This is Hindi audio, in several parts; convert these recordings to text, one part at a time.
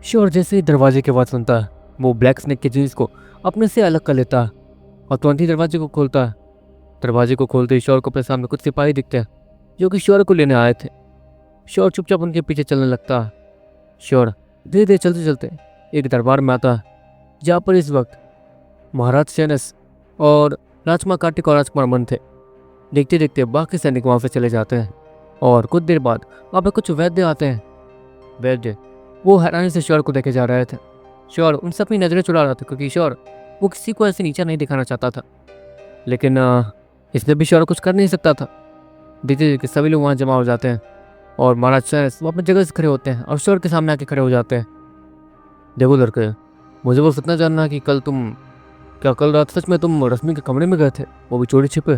श्योर जैसे ही दरवाजे की आवाज़ सुनता है वो ब्लैक स्नेक की चीज़ को अपने से अलग कर लेता है और तुरंत ही दरवाजे को खोलता है। दरवाजे को खोलते ही श्योर को अपने सामने कुछ सिपाही दिखते हैं जो कि श्योर को लेने आए थे। श्योर चुपचाप उनके पीछे चलने लगता है। श्योर धीरे धीरे चलते चलते एक दरबार में आता है जहाँ पर इस वक्त महाराज सेनस और राजकुमार कार्तिक और राजकुमार अमन थे। देखते देखते बाकी सैनिक वहाँ से चले जाते हैं और कुछ देर बाद वहाँ पे कुछ वैद्य आते हैं। वैद्य वो हैरानी से श्योर को देखे जा रहे थे। श्योर उनसे अपनी नज़रें चुरा रहा था क्योंकि श्योर वो किसी को ऐसे नीचा नहीं दिखाना चाहता था, लेकिन इसलिए भी श्योर कुछ कर नहीं सकता था। धीरे धीरे सभी लोग वहाँ जमा हो जाते हैं और महाराज सेनस वो अपनी जगह से खड़े होते हैं और श्योर के सामने आके खड़े हो जाते हैं। देखो लड़के, मुझे बस इतना जानना है कि कल रात सच में तुम रश्मि के कमरे में गए थे, वो भी चोरी छिपे?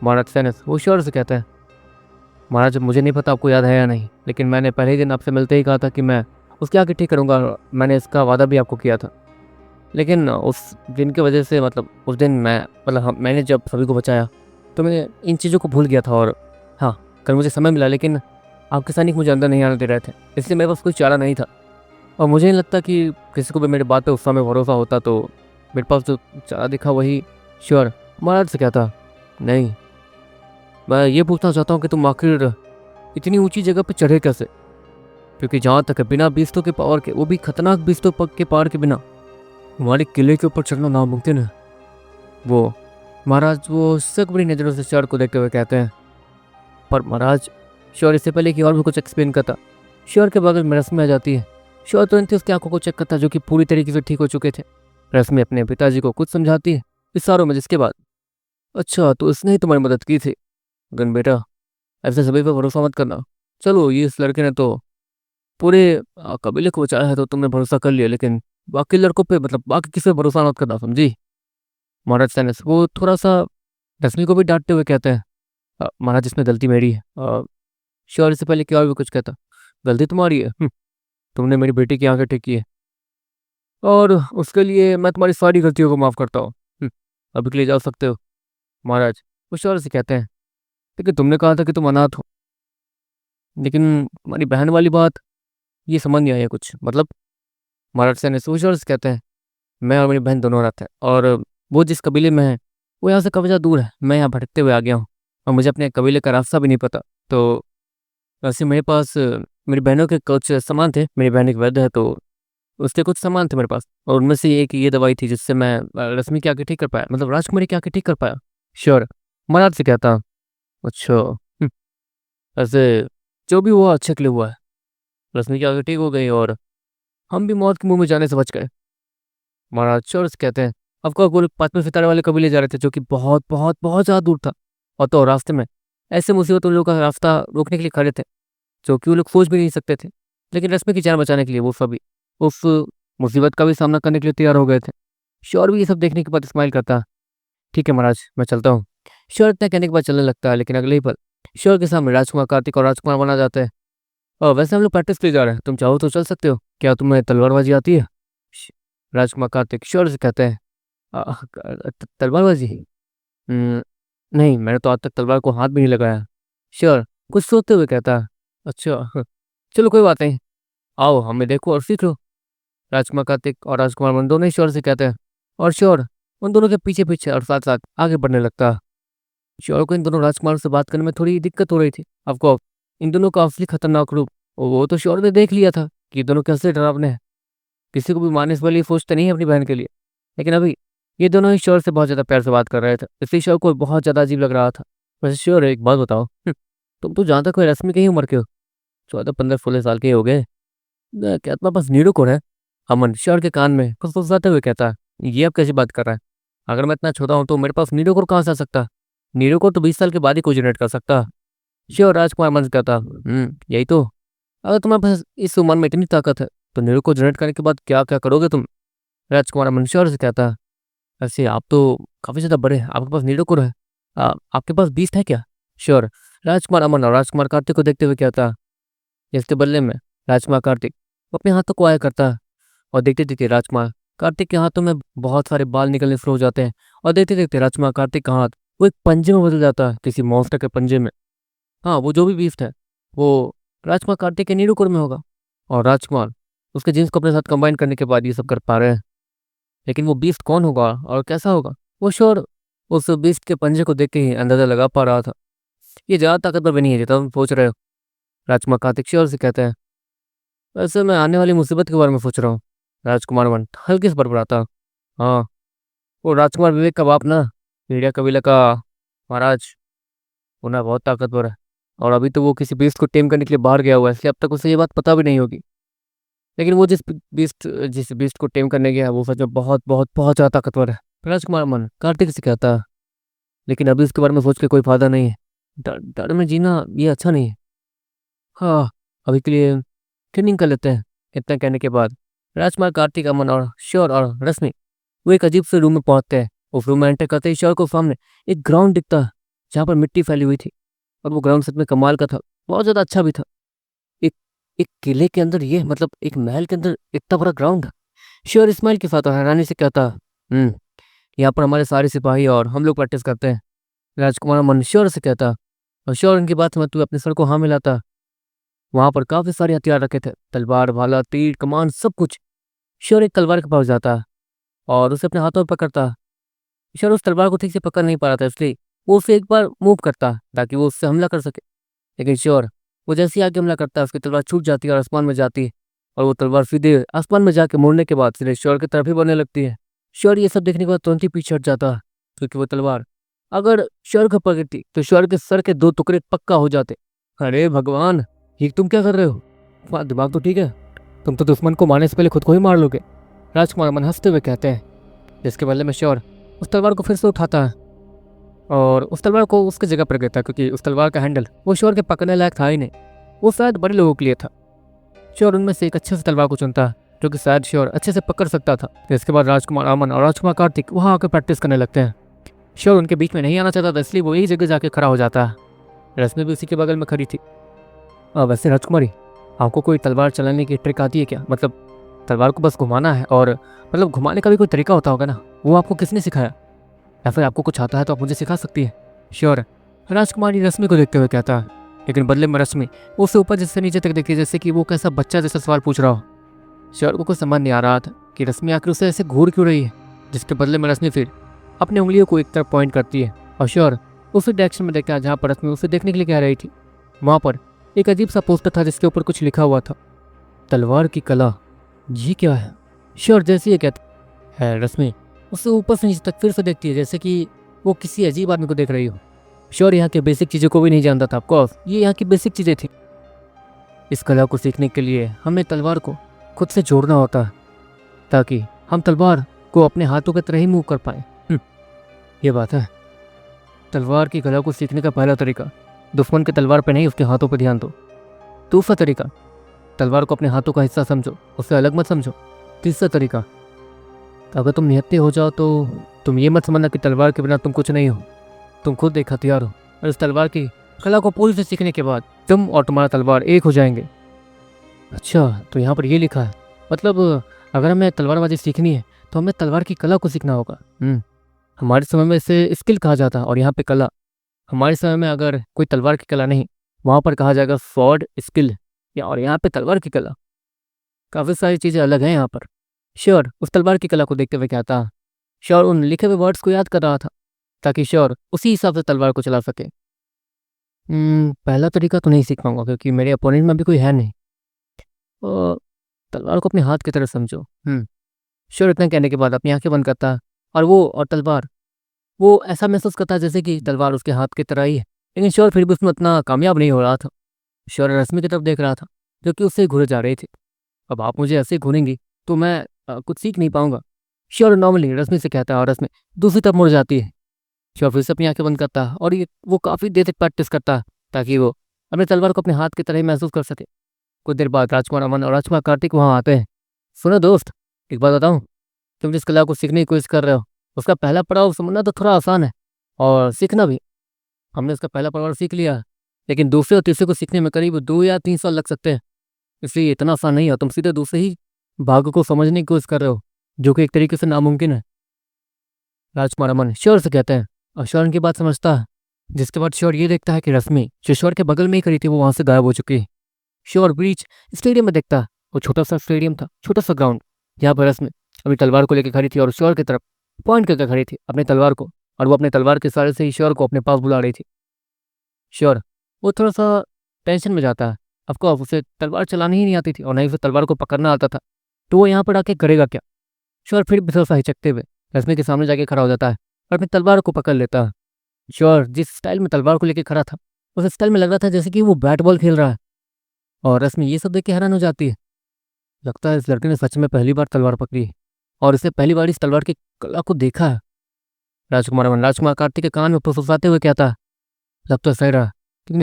महाराज सेनस वो श्योर से कहते हैं, महाराज मुझे नहीं पता आपको याद है या नहीं, लेकिन मैंने पहले ही दिन आपसे मिलते ही कहा था कि मैं उसके आगे ठीक करूँगा। मैंने इसका वादा भी आपको किया था, लेकिन उस दिन की वजह से उस दिन मैंने जब सभी को बचाया तो मैं इन चीज़ों को भूल गया था। और हाँ, कल मुझे समय मिला, लेकिन आपके सैनिक मुझे अंदर नहीं आने दे रहे थे, इसलिए मेरे पास कोई चारा नहीं था। और मुझे नहीं लगता कि किसी को भी मेरी बात पे उस समय भरोसा होता, तो मेरे पास जो चारा दिखा वही श्योर महाराज से कहता। नहीं, मैं ये पूछना चाहता हूँ कि तुम आखिर इतनी ऊंची जगह पे चढ़े कैसे? क्योंकि जहाँ तक है बिना बीस्तों के पावर के, वो भी खतरनाक बीस्तों के पावर के बिना, हमारे किले के ऊपर चढ़ना नामुमकिन है। वो महाराज वो शक बड़ी नज़रों से श्योर को देखते हुए कहते हैं, पर महाराज श्योर इससे पहले कि और भी कुछ एक्सप्लेन करता, श्योर के बगल में रश्मि आ जाती है। श्योर तुरंत ही उसकी आंखों को चेक करता जो कि पूरी तरीके से ठीक हो चुके थे। रश्मि अपने पिताजी को कुछ समझाती है इशारों में, जिसके बाद, अच्छा तो इसने ही तुम्हारी मदद की थी। गन बेटा, ऐसे सभी पे भरोसा मत करना। चलो, ये इस लड़के ने तो पूरे कबीले को बचाया है तो तुमने भरोसा कर लिया, लेकिन बाकी लड़कों पे बाकी किसी पे भरोसा मत करना, समझी? महाराज सैनस वो थोड़ा सा रश्मि को भी डांटते हुए कहते हैं, महाराज इसमें गलती मेरी है। श्योर इससे पहले कि और भी कुछ कहता, गलती तुम्हारी है। तुमने मेरी बेटी की आंखें ठीक की है और उसके लिए मैं तुम्हारी सारी गलतियों को माफ़ करता हूँ। अभी के लिए जा सकते हो। महाराज वो श्योर से कहते हैं, लेकिन तुमने कहा था कि तुम अनाथ हो, लेकिन तुम्हारी बहन वाली बात ये समझ नहीं आया कुछ महाराज सैनिक वो श्योर से कहते हैं, मैं और मेरी बहन दोनों रहते हैं और वो जिस कबीले में है वो यहाँ से काफ़ी ज़्यादा दूर है। मैं यहाँ भटकते हुए आ गया हूँ और मुझे अपने कबीले का रास्ता भी नहीं पता। तो वैसे मेरे पास मेरी बहनों के कुछ सामान थे। मेरी बहन एक वैद्य है, तो उसके कुछ सामान थे मेरे पास, और उनमें से एक ये दवाई थी जिससे मैं रश्मि की आंखें ठीक कर पाया, राजकुमारी की आंखें ठीक कर पाया। श्योर महाराज से कहता, अच्छा ऐसे जो भी हुआ अच्छे के लिए हुआ है। रश्मि की आंखें ठीक हो गई और हम भी मौत के मुंह में जाने से बच गए। महाराज श्योर से कहते हैं, आपको वो लोग 5वें सितारे वाले कबीले जा रहे थे जो कि बहुत बहुत बहुत ज़्यादा दूर था, और तो रास्ते में ऐसे मुसीबत उन लोगों का रास्ता रोकने के लिए खड़े थे जो कि वो लोग सोच भी नहीं सकते थे, लेकिन रश्मि की जान बचाने के लिए वो सभी उस मुसीबत का भी सामना करने के लिए तैयार हो गए थे। श्योर भी ये सब देखने के बाद स्माइल करता, ठीक है महाराज मैं चलता हूँ। श्योर इतना कहने के बाद चलने लगता है, लेकिन अगले ही पल श्योर के सामने राजकुमार कार्तिक और राजकुमार बना जाते हैं। और वैसे हम लोग प्रैक्टिस के लिए जा रहे हैं, तुम चाहो तो चल सकते हो, क्या तुम्हें तलवारबाजी आती है? राजकुमार कार्तिक श्योर से कहते हैं, तलवारबाजी? नहीं, मैंने तो आज तक तलवार को हाथ भी नहीं लगाया। श्योर कुछ सोचते हुए कहता है, अच्छा चलो कोई बात नहीं, आओ हमें देखो और सीख लो। राजकुमार कार्तिक और राजकुमार मन दोनों ही श्योर से कहते हैं, और श्योर उन दोनों के पीछे पीछे और साथ साथ आगे बढ़ने लगता है। श्योर को इन दोनों राजकुमारों से बात करने में थोड़ी दिक्कत हो रही थी। आपको इन दोनों का असली खतरनाक रूप वो तो श्योर ने देख लिया था कि ये दोनों कैसे डरावने हैं, किसी को भी मारने से वाली सोचते नहीं है अपनी बहन के लिए। लेकिन अभी ये दोनों ही श्योर से बहुत ज़्यादा प्यार से बात कर रहे थे, इसलिए श्योर को बहुत ज़्यादा अजीब लग रहा था। वैसे श्योर एक बात बताओ, तुम तो जहाँ तक कोई रश्मि की ही उम्र के हो, 14-15-16 साल के ही हो गए, क्या तुम्हारे पास नीडो कोड है? अमन श्योर के कान में कुछ फुसलाते हुए कहता है, ये अब कैसी बात कर रहा है? अगर मैं इतना छोटा हूँ तो मेरे पास नीडो कोड कहाँ से आ सकता है? नीडो कोड तो 20 साल के बाद ही कोई जनरेट कर सकता है। श्योर राजकुमार मन से कहता, यही तो, अगर तुम्हारे पास इस उम्र में इतनी ताकत है तो नीडो को जनरेट करने के बाद क्या क्या करोगे तुम? राजकुमार मन श्योर से कहता है, ऐसे आप तो काफ़ी ज़्यादा बड़े हैं, आपके पास नीडो कोड है, आपके पास बीस्ट है क्या? श्योर राजकुमार अमन और राजकुमार कार्तिक को देखते हुए कहता है, इसके बदले में राजकुमार कार्तिक अपने हाथों को आया करता है, और देखते देखते राजकुमार कार्तिक के हाथों में बहुत सारे बाल निकलने शुरू हो जाते हैं, और देखते देखते राजकुमार कार्तिक का हाथ वो एक पंजे में बदल जाता है, किसी मॉन्स्टर के पंजे में। हाँ, वो जो भी बीस्ट है वो राजकुमार कार्तिक के नीडो कोड में होगा, और राजकुमार उसके जीन्स को अपने साथ कंबाइन करने के बाद ये सब कर पा रहे हैं। लेकिन वो बीस्ट कौन होगा और कैसा होगा, वो श्योर उस बीस्ट के पंजे को देख के ही अंदाजा लगा पा रहा था। ये ज़्यादा ताकतवर भी नहीं है जितना तुम सोच रहे हो। राजकुमार कार्तिक श्योर से कहते हैं। वैसे मैं आने वाली मुसीबत के बारे में सोच रहा हूँ। राजकुमार वन हल्के से बड़बड़ाता। हाँ, वो राजकुमार विवेक का बाप ना, मीडिया कबीला का महाराज, वो ना बहुत ताकतवर है। और अभी तो वो किसी बीस्ट को टेम करने के लिए बाहर गया हुआ है, इसलिए अब तक उसे ये बात पता भी नहीं होगी। लेकिन वो जिस बीस्ट को टेम करने गया है वो सच में बहुत बहुत बहुत ज़्यादा ताकतवर है। राजकुमार मन कार्तिक से कहता है। लेकिन अभी इसके बारे में सोच के कोई फायदा नहीं है। डर डर में जीना ये अच्छा नहीं है। हाँ, अभी के लिए ट्रेनिंग कर लेते हैं। इतना कहने के बाद राजकुमार कार्तिक, अमन और श्योर और रश्मि वो एक अजीब से रूम में पहुंचते हैं। उस रूम में एंटर करते ही श्योर को सामने एक ग्राउंड दिखता है जहाँ पर मिट्टी फैली हुई थी। और वो ग्राउंड सच में कमाल का था, बहुत ज़्यादा अच्छा भी था। एक एक किले के अंदर, ये मतलब एक महल के अंदर इतना बड़ा ग्राउंड है। श्योर इस्माइल के साथ और हैरानी से कहता, यहाँ पर हमारे सारे सिपाही और हम लोग प्रैक्टिस करते हैं। राजकुमार मन श्योर से कहता, और श्योर उनकी बात समझते हुए अपने सर को हाँ मिलाता। वहाँ पर काफ़ी सारे हथियार रखे थे, तलवार, भाला, तीर, कमान, सब कुछ। श्योर एक तलवार के पास जाता और उसे अपने हाथों में पकड़ता। ईश्वर उस तलवार को ठीक से पकड़ नहीं पा रहा था, इसलिए वो उसे एक बार मूव करता ताकि वो उससे हमला कर सके। लेकिन श्योर वो जैसे ही आगे हमला करता है उसकी तलवार छूट जाती है और आसमान में जाती है। और वो तलवार सीधे आसमान में जाके मुड़ने के बाद सीधे श्योर की तरफ ही बढ़ने लगती है। श्योर ये सब देखने के बाद तुरंत ही पीछे हट जाता है, क्योंकि वो तलवार अगर श्योर को पकड़ती तो श्योर के सर के 2 टुकड़े पक्का हो जाते। अरे भगवान, ये तुम क्या कर रहे हो? तुम्हारा दिमाग तो ठीक है? तुम तो दुश्मन को मारने से पहले खुद को ही मार लोगे। राजकुमार मन हंसते हुए कहते हैं, जिसके बदले में श्योर उस तलवार को फिर से उठाता है और उस तलवार को उसकी जगह पर देता है, क्योंकि उस तलवार का हैंडल वो श्योर के पकड़ने लायक था ही नहीं। वो शायद बड़े लोगों के लिए था। श्योर उनमें से एक अच्छे से तलवार को चुनता है जो कि शायद श्योर अच्छे से पकड़ सकता था। इसके बाद राजकुमार अमन और राजकुमार कार्तिक वहाँ आकर प्रैक्टिस करने लगते हैं। श्योर उनके बीच में नहीं आना चाहता था, इसलिए वो यही जगह जाके खड़ा हो जाता है। रश्मि भी उसी के बगल में खड़ी थी। वैसे राजकुमारी, आपको कोई तलवार चलाने की ट्रिक आती है क्या? मतलब तलवार को बस घुमाना है, और मतलब घुमाने का भी कोई तरीका होता होगा ना, वो आपको किसने सिखाया? या फिर आपको कुछ आता है तो आप मुझे सिखा सकती है? श्योर राजकुमारी रश्मि को देखते हुए कहता है, लेकिन बदले में रश्मि उसे ऊपर जैसे नीचे तक देखती है, जैसे कि वो कैसा बच्चा जैसा सवाल पूछ रहा हो। श्योर को कुछ समझ नहीं आ रहा था कि रश्मि आखिर उसे ऐसे घूर क्यों रही है, जिसके बदले में रश्मि फिर अपनी उंगलियों को एक तरफ पॉइंट करती है और श्योर उसी डायरेक्शन में देखता है जहाँ पर रश्मि उसे देखने के लिए कह रही थी। वहाँ पर एक अजीब सा पोस्टर था जिसके ऊपर कुछ लिखा हुआ था, तलवार की कला। ये क्या है? श्योर जैसे ये कहता है, रश्मि उसे ऊपर से नीचे तक फिर से देखती है, जैसे कि वो किसी अजीब आदमी को देख रही हो। श्योर यहाँ के बेसिक चीज़ों को भी नहीं जानता था। ऑफकोर्स ये यहाँ की बेसिक चीज़ें थी। इस कला को सीखने के लिए हमें तलवार को खुद से जोड़ना होता है, ताकि हम तलवार को अपने हाथों की तरह ही मूव कर पाएँ। ये बात है। तलवार की कला को सीखने का पहला तरीका, दुश्मन के तलवार पर नहीं उसके हाथों पर ध्यान दो। दूसरा तरीका, तलवार को अपने हाथों का हिस्सा समझो, उसे अलग मत समझो। तीसरा तरीका, अगर तुम निहत्थे हो जाओ तो तुम ये मत समझना कि तलवार के बिना तुम कुछ नहीं हो, तुम खुद एक हथियार हो। और इस तलवार की कला को पूरी से सीखने के बाद तुम और तुम्हारा तलवार एक हो जाएंगे। अच्छा, तो यहाँ पर ये लिखा है, मतलब अगर हमें तलवारबाजी सीखनी है तो हमें तलवार की कला को सीखना होगा। हमारे समय में इसे स्किल कहा जाता है और यहाँ पे कला। हमारे समय में अगर कोई तलवार की कला नहीं, वहाँ पर कहा जाएगा स्वॉर्ड स्किल, और यहाँ पे तलवार की कला। काफ़ी सारी चीज़ें अलग हैं यहाँ पर। श्योर उस तलवार की कला को देखते हुए क्या था, श्योर उन लिखे हुए वर्ड्स को याद कर रहा था ताकि श्योर उसी हिसाब से तलवार को चला सके। पहला तरीका तो नहीं सीख पाऊंगा क्योंकि मेरे अपोनेंट में भी कोई है नहीं। और तलवार को अपने हाथ की तरह समझो। श्योर इतना कहने के बाद अपनी आंखें बंद करता और वो और तलवार, वो ऐसा महसूस करता जैसे कि तलवार उसके हाथ की तरह ही है। लेकिन श्योर फिर भी उसमें उतना कामयाब नहीं हो रहा था। श्योर रश्मि की तरफ देख रहा था जो कि उससे घूरे जा रही थी। अब आप मुझे ऐसे घूरेंगी तो मैं कुछ सीख नहीं पाऊंगा। श्योर नॉर्मली रश्मि से कहता है और रश्मि दूसरी तरफ मुड़ जाती है। श्योर फिर से अपनी आंखें बंद करता है और ये वो काफ़ी देर तक प्रैक्टिस करता है ताकि वो अपने तलवार को अपने हाथ की तरह ही महसूस कर सके। कुछ देर बाद राजकुमार अमन और राजकुमार कार्तिक वहाँ आते हैं। सुनो दोस्त, एक बात बताऊँ, तुम जिस कला को सीखने की कोशिश कर रहे हो उसका पहला पड़ाव समझना तो थोड़ा आसान है और सीखना भी। हमने उसका पहला पड़ाव सीख लिया है, लेकिन दूसरे और तीसरे को सीखने में करीब 2 या 3 साल लग सकते हैं। इसलिए इतना आसान नहीं है। तुम सीधे दूसरे ही भाग को समझने की कोशिश कर रहे हो, जो कि एक तरीके से नामुमकिन है। राजकुमार अमन श्योर से कहते हैं और श्योर उनकी बात समझता है। जिसके बाद श्योर ये देखता है कि रश्मि जो श्योर के बगल में ही खड़ी थी वो वहाँ से गायब हो चुकी है। श्योर ब्रीच स्टेडियम में देखता है वो छोटा सा स्टेडियम था, छोटा सा ग्राउंड, जहाँ पर रश्मि अपनी तलवार को लेकर खड़ी थी और श्योर की तरफ पॉइंट करके खड़ी थी अपनी तलवार को, और वो अपने तलवार के इशारे से ही श्योर को अपने पास बुला रही थी। श्योर वो थोड़ा सा टेंशन में जाता है। ऑफकोर्स उसे तलवार चलानी ही नहीं आती थी और ना ही उसे तलवार को पकड़ना आता था, तो वो यहाँ पर आके करेगा क्या। श्योर फिर भी थोड़ा सा हिचकते हुए रश्मि के सामने जाके खड़ा हो जाता है और अपनी तलवार को पकड़ लेता है। श्योर जिस स्टाइल में तलवार को लेकर खड़ा था, उस स्टाइल में लग रहा था जैसे कि वो बैट बॉल खेल रहा है, और रश्मि ये सब देख के हैरान हो जाती है। लगता है इस लड़के ने सच में पहली बार तलवार पकड़ी है और इसने पहली बार इस तलवार की कला को देखा है। राजकुमार कार्तिक के कान में फुसफुसाते हुए कहता, लग तो सही रहा, लेकिन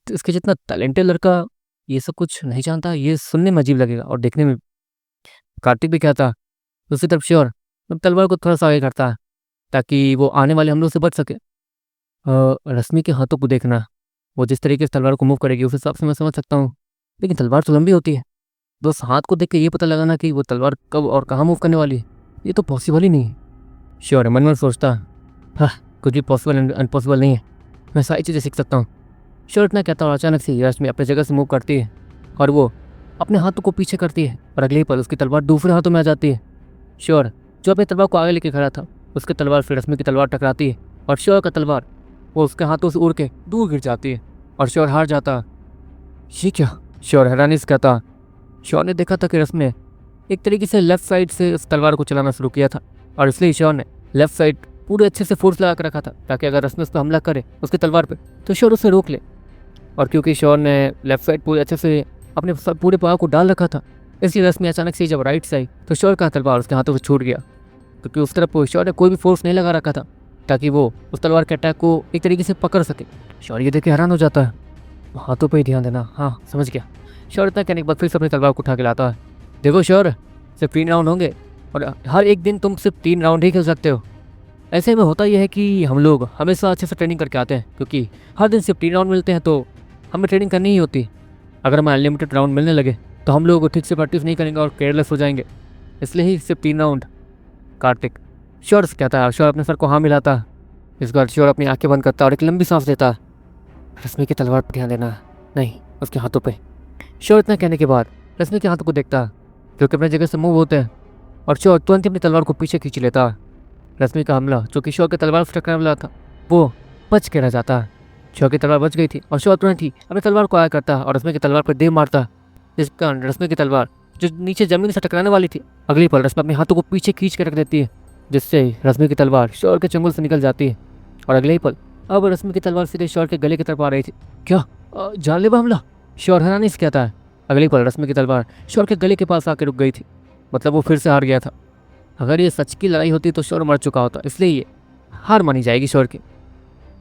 इसके जितना टैलेंटेड लड़का ये सब कुछ नहीं जानता, ये सुनने में अजीब लगेगा और देखने में। कार्तिक भी कहता। दूसरी तरफ श्योर तलवार को थोड़ा सा आगे करता है ताकि वो आने वाले हमलों से बच सके। रश्मि के हाथों को देखना, वो जिस तरीके से तलवार को मूव करेगी उस हिसाब से मैं समझ सकता हूँ, लेकिन तलवार तो लंबी होती है। बस हाथ को देख के ये पता लगाना कि वो तलवार कब और कहाँ मूव करने वाली है, ये तो पॉसिबल ही नहीं है। श्योर मन में सोचता, हाँ कुछ भी पॉसिबल एंड अनपॉसिबल नहीं है, मैं सारी चीज़ें सीख सकता हूँ। श्योर इतना कहता और अचानक से रश्मि अपनी जगह से मूव करती है और वो अपने हाथों को पीछे करती है और अगले ही पल उसकी तलवार दूसरे हाथों में आ जाती है। श्योर जो अपनी तलवार को आगे लेके खड़ा था, उसकी तलवार फिर रश्मि की तलवार टकराती है और श्योर का तलवार वो उसके हाथों से उड़ के दूर गिर जाती है और श्योर हार जाता। ये क्या, श्योर हैरानी से कहता। श्योर ने देखा था कि रश्मि ने एक तरीके से लेफ्ट साइड से उस तलवार को चलाना शुरू किया था और इसलिए श्योर ने लेफ्ट साइड पूरे अच्छे से फोर्स लगा कर रखा था ताकि अगर रश्मि उस पर हमला करे उसकी तलवार पे तो श्योर उसे रोक ले। और क्योंकि श्योर ने लेफ्ट साइड पूरे अच्छे से अपने पूरे पाँव को डाल रखा था, इसलिए रश्मि अचानक से जब राइट से आई तो श्योर का तलवार उसके हाथों से छूट गया, क्योंकि उस तरफ श्योर ने कोई भी फोर्स नहीं लगा रखा था ताकि वो उस तलवार के अटैक को एक तरीके से पकड़ सके। श्योर ये देख के हैरान हो जाता है, हाथों पे ही ध्यान देना, हाँ समझ गया। श्योर इतना कहने के बाद फिर से अपनी तलवार को उठा के लाता है। देखो श्योर, सिर्फ 3 राउंड होंगे और हर एक दिन तुम सिर्फ 3 राउंड ही खेल सकते हो। ऐसे में होता यह है कि हम लोग हमेशा अच्छे से ट्रेनिंग करके आते हैं, क्योंकि हर दिन सिर्फ 3 राउंड मिलते हैं तो हमें ट्रेनिंग करनी ही होती। अगर हमें अनलिमिटेड राउंड मिलने लगे तो हम लोग ठीक से प्रैक्टिस नहीं करेंगे और केयरलेस हो जाएंगे, इसलिए ही सिर्फ 3 राउंड। कार्तिक श्योर से कहता है। श्योर अपने सर को हाँ मिलाता। इस बार श्योर अपनी आंखें बंद करता और एक लंबी सांस लेता। रश्मि की तलवार पर ध्यान देना, नहीं उसके हाथों पे। श्योर इतना कहने के बाद रश्मि के हाथों को देखता जो कि अपनी जगह से मूव होते हैं और श्योर तुरंत ही अपनी तलवार को पीछे खींच लेता। रश्मि का हमला जो कि श्योर की तलवार से टकराने वाला था वो बच के रह जाता। श्योर की तलवार बच गई थी और श्योर तुरंत ही अपनी तलवार को आया करता और रश्मि की तलवार पर देव मारता, जिस कारण रश्मि की तलवार जो नीचे जमीन से टकराने वाली थी अगली पल रश्मि अपने हाथों को पीछे खींच के रख देती है, जिससे रश्मि की तलवार श्योर के चंगुल से निकल जाती है और अगले ही पल अब रश्मि की तलवार सीधे श्योर के गले की तरफ आ रही थी। क्या जानलेवा हमला, श्योर हैरानी से कहता है। अगली पल रश्मि की तलवार श्योर के गले के पास आकर रुक गई थी, मतलब वो फिर से हार गया था। अगर ये सच की लड़ाई होती तो श्योर मर चुका होता, इसलिए ये हार मानी जाएगी श्योर की।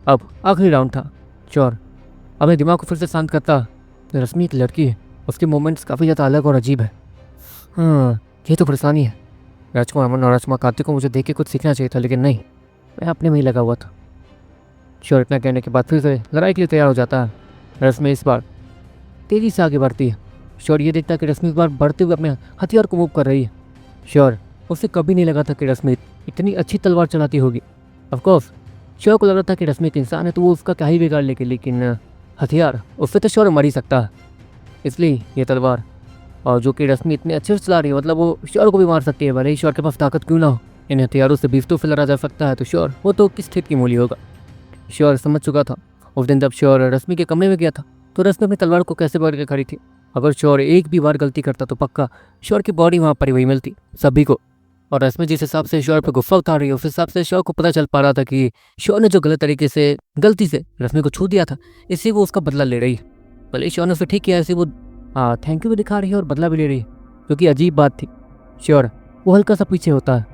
अब आखिरी राउंड था। श्योर अपने दिमाग को फिर से शांत करता। रश्मि एक लड़की है, उसके मूवमेंट्स काफ़ी ज़्यादा अलग और अजीब है। हाँ ये तो परेशानी है। राजकुमार अमन और राजकुमार कार्तिक को मुझे देख के कुछ सीखना चाहिए था, लेकिन नहीं, मैं अपने में ही लगा हुआ था। श्योर इतना कहने के बाद फिर से लड़ाई के लिए तैयार हो जाता है। रश्मि इस बार तेज़ी से आगे बढ़ती है। श्योर ये देखता है कि रश्मि इस बार बढ़ते हुए अपने हथियार को मूव कर रही है। श्योर उसे कभी नहीं लगा था कि रश्मि इतनी अच्छी तलवार चलाती होगी। ऑफकोर्स श्योर को लग रहा था कि रश्मि एक इंसान है तो वो उसका क्या ही बिगाड़ लेगी, लेकिन हथियार उससे तो श्योर मर ही सकता है। इसलिए ये तलवार और जो कि रश्मि इतने अच्छे से चला रही है, मतलब वो श्योर को भी मार सकती है, भले ही श्योर के पास ताकत क्यों ना हो। इन हथियारों से बीस तो फिर लड़ा जा सकता है, तो श्योर वो तो किस स्थिति की मूली होगा। श्योर समझ चुका था। उस दिन जब श्योर रश्मि के कमरे में गया था तो रश्मि अपनी तलवार को कैसे पकड़ के खड़ी थी। अगर श्योर एक भी बार गलती करता तो पक्का श्योर की बॉडी वहाँ पर ही वही मिलती सभी को। और रश्मि जिस हिसाब से श्योर पर गुस्सा उतार रही है, उस हिसाब से श्योर को पता चल पा रहा था कि श्योर ने जो गलत तरीके से गलती से रश्मि को छू दिया था, इससे वो उसका बदला ले रही है। भले श्योर ने उसे ठीक किया, ऐसे वो थैंक यू भी दिखा रही है और बदला भी ले रही है, जो कि अजीब बात थी। श्योर वो हल्का सा पीछे होता है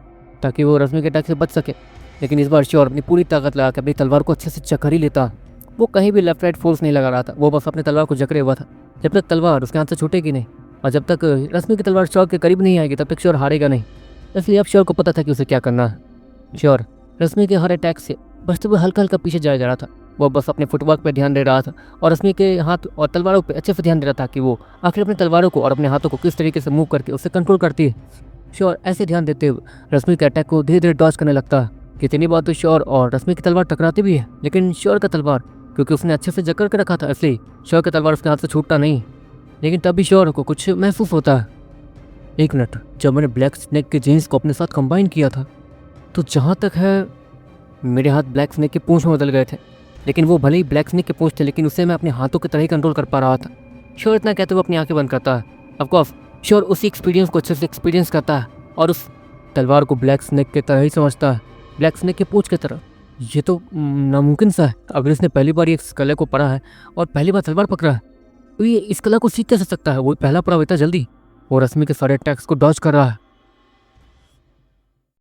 ताकि वो रश्मि के अटैक से बच सके, लेकिन इस बार श्योर अपनी पूरी ताकत लगा के अपनी तलवार को अच्छे से चक्कर ही लेता। वो कहीं भी लेफ्ट राइट फोर्स नहीं लगा रहा था, वो बस अपनी तलवार को जकड़े हुआ था। जब तक तलवार उसके हाथ से छूटेगी नहीं और जब तक रश्मि की तलवार श्योर के करीब नहीं आएगी तब तक श्योर हारेगा नहीं। इसलिए अब श्योर को पता था कि उसे क्या करना है। श्योर रश्मि के हर अटैक से बचते हुए हल्का हल्का पीछे जा रहा था। वो बस अपने फुटवर्क पे ध्यान दे रहा था और रश्मि के हाथ और तलवारों पे अच्छे से ध्यान दे रहा था कि वो आखिर अपनी तलवारों को और अपने हाथों को किस तरीके से मूव करके उसे कंट्रोल करती है। श्योर ऐसे ध्यान देते हुए रश्मि के अटैक को धीरे धीरे डॉज करने लगता है। कितनी बार तो श्योर और रश्मि की तलवार टकराती भी है, लेकिन श्योर का तलवार क्योंकि उसने अच्छे से जकड़ के रखा था, इसलिए श्योर की तलवार उसके हाथ से छूटता नहीं। लेकिन तब भी श्योर को कुछ महसूस होता है। एक मिनट, जब मैंने ब्लैक स्नेक के जीन्स को अपने साथ कंबाइन किया था तो जहाँ तक है मेरे हाथ ब्लैक स्नेक के पूंछ में बदल गए थे, लेकिन वो भले ही ब्लैक स्नेक के पूंछ थे लेकिन उसे मैं अपने हाथों की तरह ही कंट्रोल कर पा रहा था। श्योर इतना कहते हुए अपनी आंखें बंद करता है। ऑफकोर्स श्योर उसी एक्सपीरियंस को अच्छे से एक्सपीरियंस करता है और उस तलवार को ब्लैक स्नेक की तरह ही समझता है, ब्लैक स्नेक के पूंछ की तरह। ये तो नामुमकिन सा है। अगर इसने पहली बार इस कला को पढ़ा है और पहली बार तलवार पकड़ा है तो ये इस कला को सीख कैसे सकता है? वो पहला पढ़ा हुआ इतना जल्दी। वो रश्मि के सारे अटैक्स को डॉज कर रहा है।